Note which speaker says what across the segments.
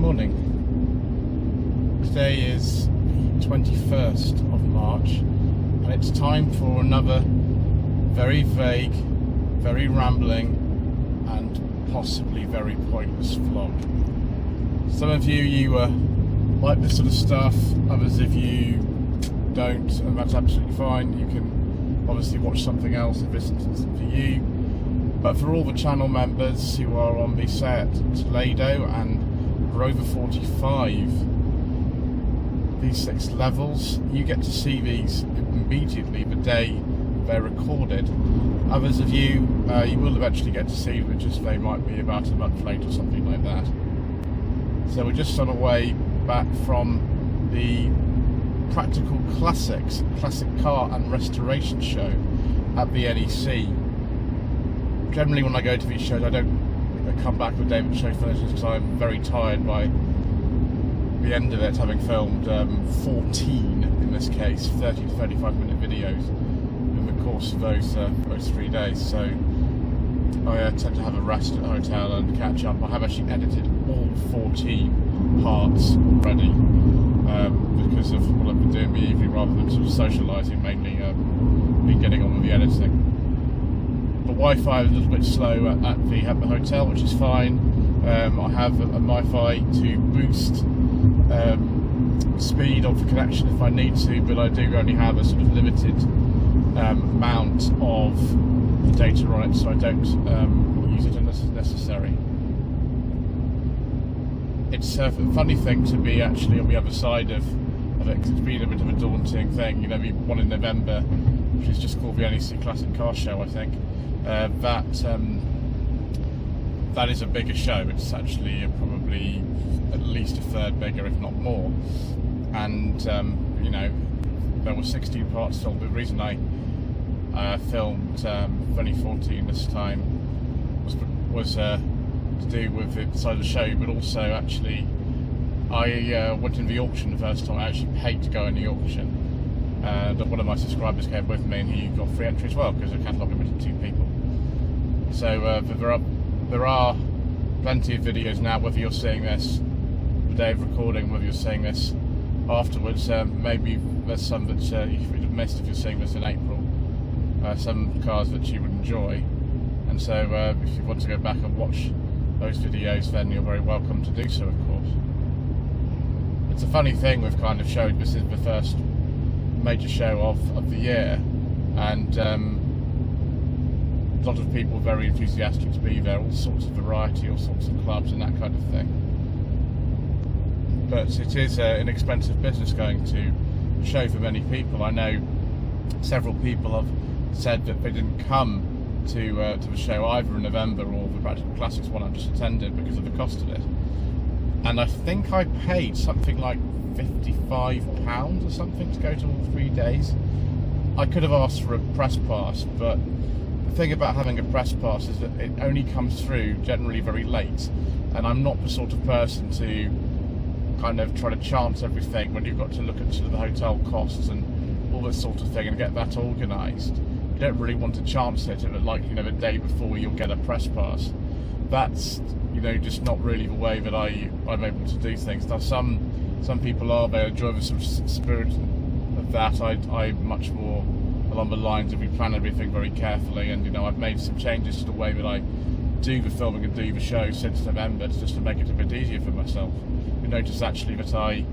Speaker 1: morning. Today is 21st of March and it's time for another very vague, very rambling and possibly very pointless vlog. Some of you like this sort of stuff, others of you don't, and that's absolutely fine. You can obviously watch something else if this isn't for you. But for all the channel members who are on the set Toledo and Rover 45, these 6 levels, you get to see these immediately the day they're recorded. Others of you, you will eventually get to see them, just they might be about a month late or something like that. So we're just on our way back from the Practical Classics, Classic Car and Restoration Show at the NEC. Generally when I go to these shows I don't come back the day the show finishes because I'm very tired by the end of it, having filmed 14, in this case, 30 to 35 minute videos in the course of those 3 days. So I tend to have a rest at the hotel and catch up. I have actually edited all 14 parts already because of what I've been doing in the evening rather than sort of socialising, mainly been getting on with the editing. The Wi-Fi is a little bit slow at the hotel, which is fine. I have a Wi-Fi to boost speed of the connection if I need to, but I do only have a sort of limited amount of data on it, so I don't use it unless it's necessary. It's a funny thing to be actually on the other side of it, because it's been a bit of a daunting thing. You know, the one in November, which is just called the NEC Classic Car Show, I think. That is a bigger show. It's actually probably at least a third bigger, if not more. And you know, there were 16 parts filmed. The reason I filmed 2014 this time was to do with the side of the show, but also actually I went in the auction the first time. I actually paid to go in the auction. That one of my subscribers came with me and he got free entry as well because the catalogue limited 2 people. So there are plenty of videos now, whether you're seeing this the day of recording, whether you're seeing this afterwards. Maybe there's some that you would have missed if you're seeing this in April, some cars that you would enjoy. And so if you want to go back and watch those videos, then you're very welcome to do so, of course. It's a funny thing we've kind of showed. This is the first major show of the year, and a lot of people very enthusiastic to be there, all sorts of variety, all sorts of clubs and that kind of thing. But it is an expensive business going to show for many people. I know several people have said that they didn't come to the show either in November or the Practical Classics one I've just attended because of the cost of it. And I think I paid something like £55 or something to go to all 3 days. I could have asked for a press pass, but the thing about having a press pass is that it only comes through generally very late, and I'm not the sort of person to kind of try to chance everything when you've got to look at sort of the hotel costs and all this sort of thing and get that organised. You don't really want to chance it at, like, you know, the day before you'll get a press pass. That's, you know, just not really the way that I'm able to do things. Now some people are, they enjoy the sort of spirit of that. I'm much more along the lines of we plan everything very carefully, and you know, I've made some changes to the way that I do the filming and do the show since November, just to make it a bit easier for myself. You notice actually that I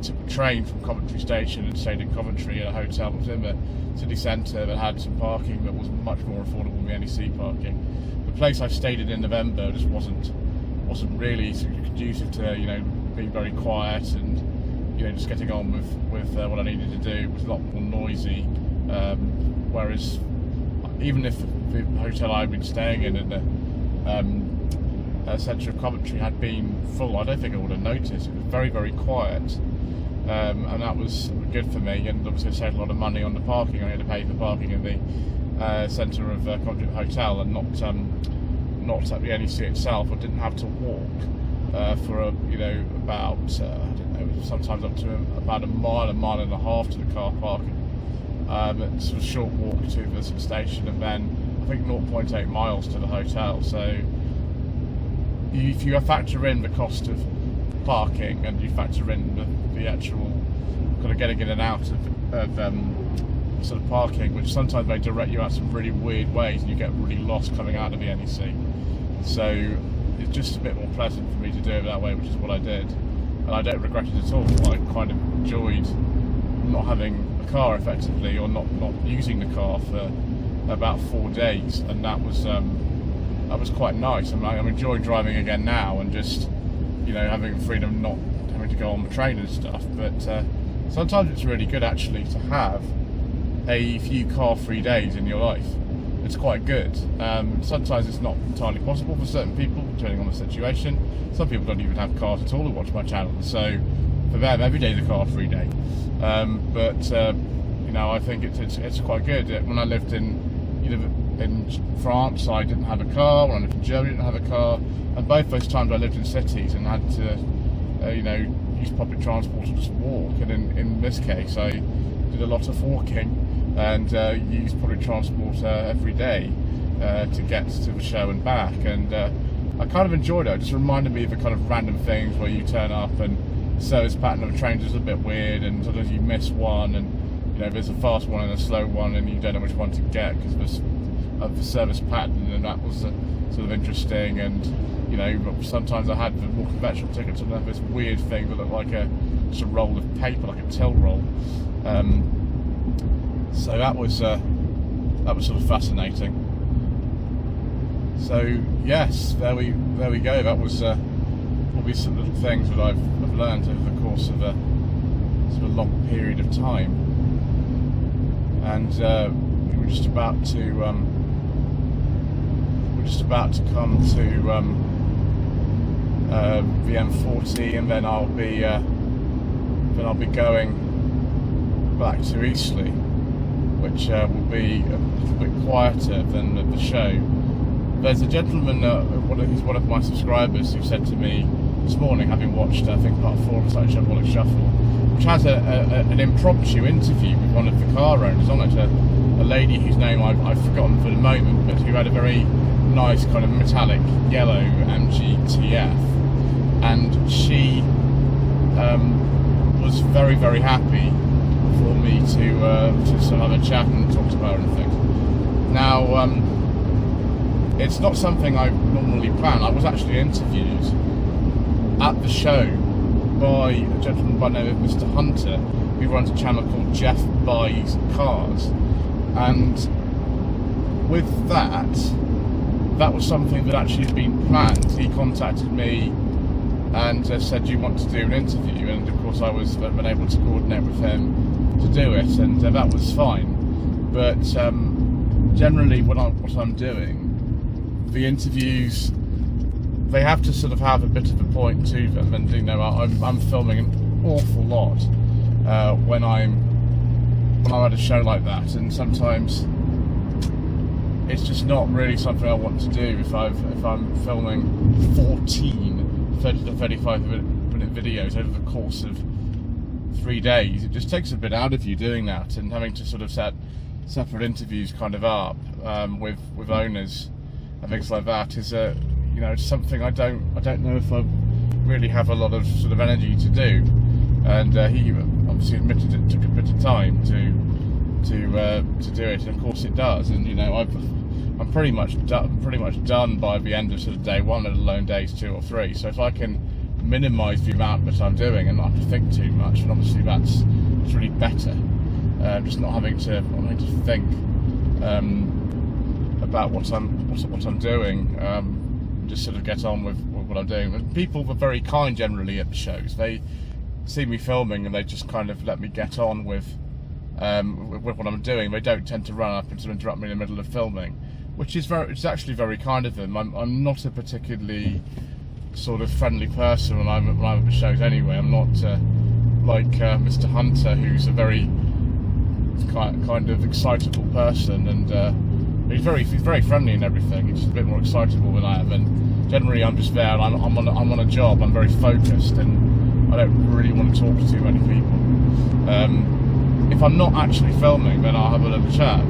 Speaker 1: took a train from Coventry Station and stayed in Coventry at a hotel that was in the city centre that had some parking that was much more affordable than the NEC parking. The place I stayed in November just wasn't really sort of conducive to, you know, being very quiet and, you know, just getting on with what I needed to do. It was a lot more noisy, whereas even if the hotel I'd been staying in the centre of Coventry had been full, I don't think I would have noticed. It was very, very quiet, and that was good for me. And obviously I saved a lot of money on the parking. I had to pay for parking in the centre of Coventry Hotel and not at the NEC itself. I didn't have to walk for you know, about I don't know, sometimes up to about a mile and a half to the car parking. It's a short walk to the station, and then I think 0.8 miles to the hotel. So if you factor in the cost of parking, and you factor in the actual kind of getting in and out of sort of parking, which sometimes they direct you out some really weird ways, and you get really lost coming out of the NEC. So it's just a bit more pleasant for me to do it that way, which is what I did, and I don't regret it at all. I kind of enjoyed not having a car effectively, or not using the car for about 4 days, and that was quite nice. I'm enjoying driving again now, and just, you know, having the freedom, not having to go on the train and stuff. But sometimes it's really good actually to have a few car-free days in your life. It's quite good. Sometimes it's not entirely possible for certain people, depending on the situation. Some people don't even have cars at all who watch my channel, so for them every day is a car-free day. You know, I think it's quite good. When I lived in France, I didn't have a car. When I lived in Germany, I didn't have a car. And both those times I lived in cities and had to, you know, use public transport or just walk. And in this case, I did a lot of walking and used public transport every day to get to the show and back. And I kind of enjoyed it. It just reminded me of the kind of random things where you turn up and the service pattern of the trains is a bit weird, and sometimes you miss one, and you know, there's a fast one and a slow one, and you don't know which one to get because of the service pattern, and that was sort of interesting. And you know, sometimes I had the more conventional tickets and this weird thing that looked like just a roll of paper, like a till roll. So that was sort of fascinating. So yes, there we go. That was probably some little things that I've learned over the course of a sort of long period of time. And we're just about to come to the M40, and then I'll be going back to Eastleigh, which will be a little bit quieter than the show. There's a gentleman who's one of my subscribers who said to me this morning, having watched I think part 4 of the Warwick Shuffle, which has an impromptu interview with one of the car owners on it, a lady whose name I've forgotten for the moment, but who had a very nice kind of metallic yellow MG TF, and she was very, very happy for me to sort of have a chat and talk to her and things. Now, it's not something I normally plan. I was actually interviewed at the show by a gentleman by the name of Mr. Hunter, who runs a channel called Jeff Buys Cars, and with that was something that actually had been planned. He contacted me and said, "Do you want to do an interview?" And of course I was able to coordinate with him to do it, and that was fine. But generally what I'm doing, the interviews, they have to sort of have a bit of a point to them, and you know, I'm filming an awful lot when I'm at a show like that, and sometimes it's just not really something I want to do. If I'm filming 14 30 to 35 minute videos over the course of 3 days, it just takes a bit out of you doing that, and having to sort of set separate interviews kind of up with owners and things like that is you know, something I don't know if I really have a lot of sort of energy to do. And he obviously admitted it took a bit of time to do it, and of course it does. And you know, I'm pretty much done by the end of sort of day 1, let alone days 2 or 3. So if I can minimise the amount that I'm doing and not have to think too much, and obviously that's really better. Just not having to think about what I'm doing. Just sort of get on with what I'm doing. And people were very kind generally at the shows. They see me filming and they just kind of let me get on with what I'm doing. They don't tend to run up and sort of interrupt me in the middle of filming, which is it's actually very kind of them. I'm not a particularly sort of friendly person when I'm at the shows anyway. I'm not like Mr. Hunter, who's a very kind of excitable person, and he's very friendly and everything. He's just a bit more excitable than I am, and generally I'm just there and I'm on a job. I'm very focused, and I don't really want to talk to too many people. If I'm not actually filming, then I'll have a little chat.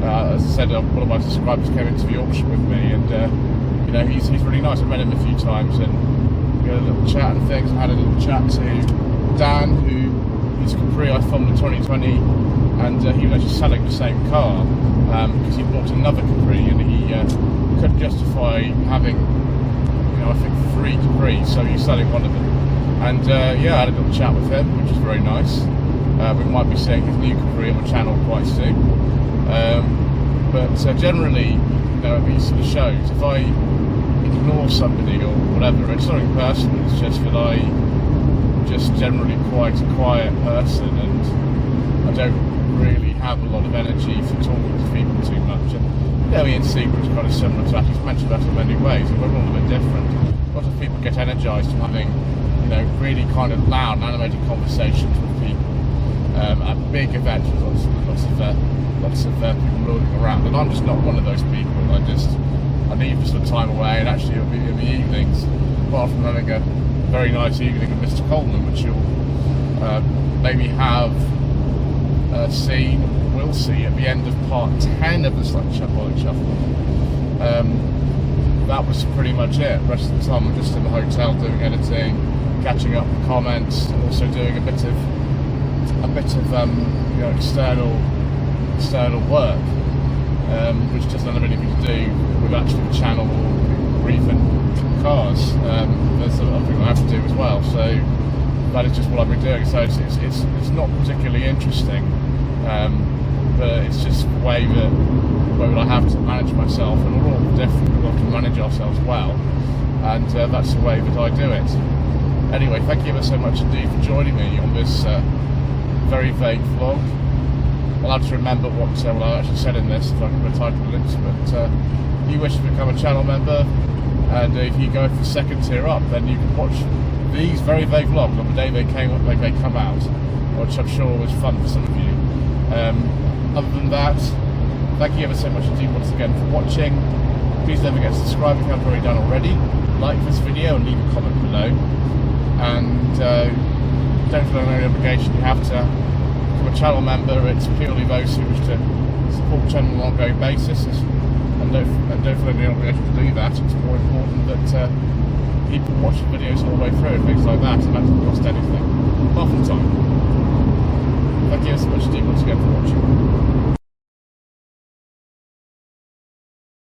Speaker 1: As I said, one of my subscribers came into the auction with me, and you know, he's really nice. I've met him a few times, and We had a little chat and things. I had a little chat to Dan, whose Capri I filmed in 2020, and he was actually selling the same car because he bought another Capri and he couldn't justify having, I think 3 Capris, so he's selling one of them. And yeah, I had a little chat with him, which was very nice. We might be seeing his new Capri on the channel quite soon. But generally, at these sort of shows, if I ignore somebody or whatever, it's nothing personal, it's just that I'm just generally quite a quiet person, and I don't really have a lot of energy for talking to people too much. And Ian Secret's kind of similar to that. He's mentioned that in many ways, and we're all a bit different. A lot of people get energised from having, really kind of loud and animated conversations with people at big events with lots of people moving around. And I'm just not one of those people. I need some time away, and actually it'll be in the evenings, apart from having a very nice evening with Mr. Coleman, which you'll maybe have seen, will see at the end of part 10 of the Slightly Shopaholic Shuffle. That was pretty much it. The rest of the time I'm just in the hotel doing editing, catching up with comments, and also doing a bit of external work, which doesn't have anything to do with actually the channel or even cars. There's other things I have to do as well, so that is just what I've been doing. So it's not particularly interesting, but it's just the way that I have to manage myself, and we're all different. We have to manage ourselves well, and that's the way that I do it. Anyway, thank you ever so much indeed for joining me on this very vague vlog. I'll have to remember what I actually said in this, if I can put a title in it. But if you wish to become a channel member, and if you go for the second tier up, then you can watch these very vague vlogs on the day they come out, which I'm sure was fun for some of you. Other than that, thank you ever so much indeed once again for watching. Please don't forget to subscribe if you haven't already done already. Like this video and leave a comment below. And don't feel under any obligation. You have to become a channel member. It's purely those who wish to support the channel on an ongoing basis, and don't feel any obligation to do that. It's more important that people watch the videos all the way through and things like that, and that doesn't cost anything, half the time. Thank you so much indeed once again for watching.